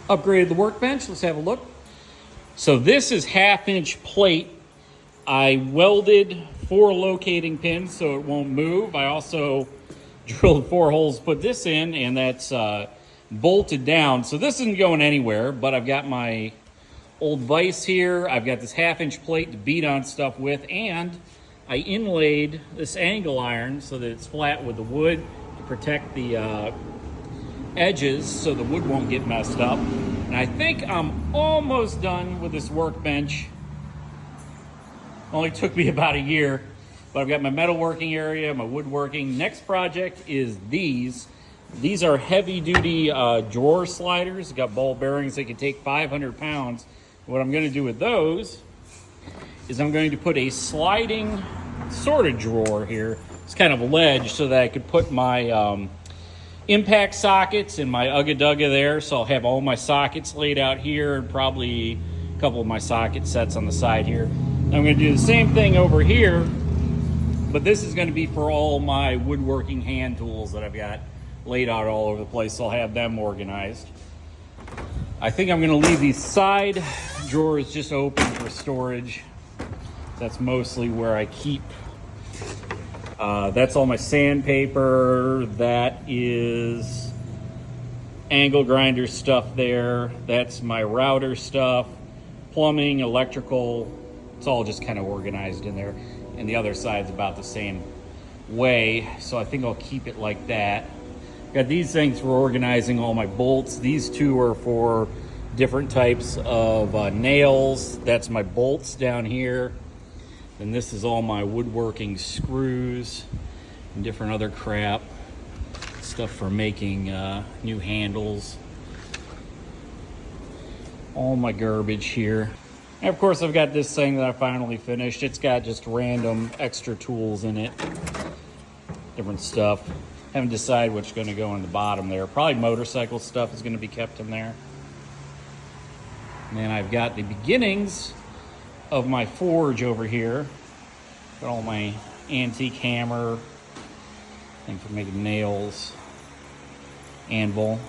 Upgraded the workbench. Let's have a look. So this is 1/2-inch plate. I welded 4 locating pins so it won't move. I also drilled 4 holes to put this in, and that's bolted down. So this isn't going anywhere, but I've got my old vise here. I've got this 1/2-inch plate to beat on stuff with, and I inlaid this angle iron so that it's flat with the wood to protect the edges so the wood won't get messed up. And I think I'm almost done with this workbench. Only took me about a year, but I've got my metalworking area, my woodworking. Next project is these. These are heavy duty drawer sliders. Got ball bearings that can take 500 pounds. What I'm gonna do with those is I'm going to put a sliding sort of drawer here. It's kind of a ledge so that I could put my impact sockets and my Ugga Dugga there. So I'll have all my sockets laid out here and probably a couple of my socket sets on the side here. I'm going to do the same thing over here, but this is going to be for all my woodworking hand tools that I've got laid out all over the place. So I'll have them organized. I think I'm going to leave these side drawers just open for storage. That's mostly where I keep that's all my sandpaper. That is angle grinder stuff there. That's my router stuff, plumbing, electrical. It's all just kind of organized in there. And the other side's about the same way. So I think I'll keep it like that. Got these things for organizing all my bolts. These 2 are for different types of nails. That's my bolts down here. And this is all my woodworking screws and different other crap. Stuff for making new handles. All my garbage here. And of course I've got this thing that I finally finished. It's got just random extra tools in it. Different stuff. Haven't decided what's going to go in the bottom there. Probably motorcycle stuff is going to be kept in there. And then I've got the beginnings of my forge over here. Got all my antique hammer, thing for making nails, anvil.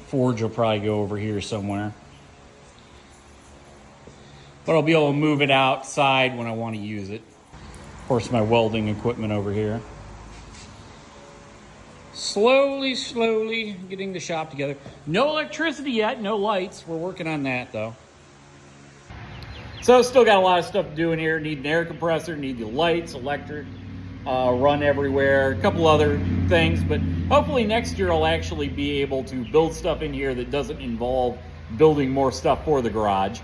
Forge will probably go over here somewhere. But I'll be able to move it outside when I want to use it. Of course, my welding equipment over here. Slowly getting the shop together. No electricity yet, no lights. We're working on that though. So still got a lot of stuff to do in here. Need an air compressor, need the lights, electric, run everywhere, a couple other things. But hopefully next year I'll actually be able to build stuff in here that doesn't involve building more stuff for the garage.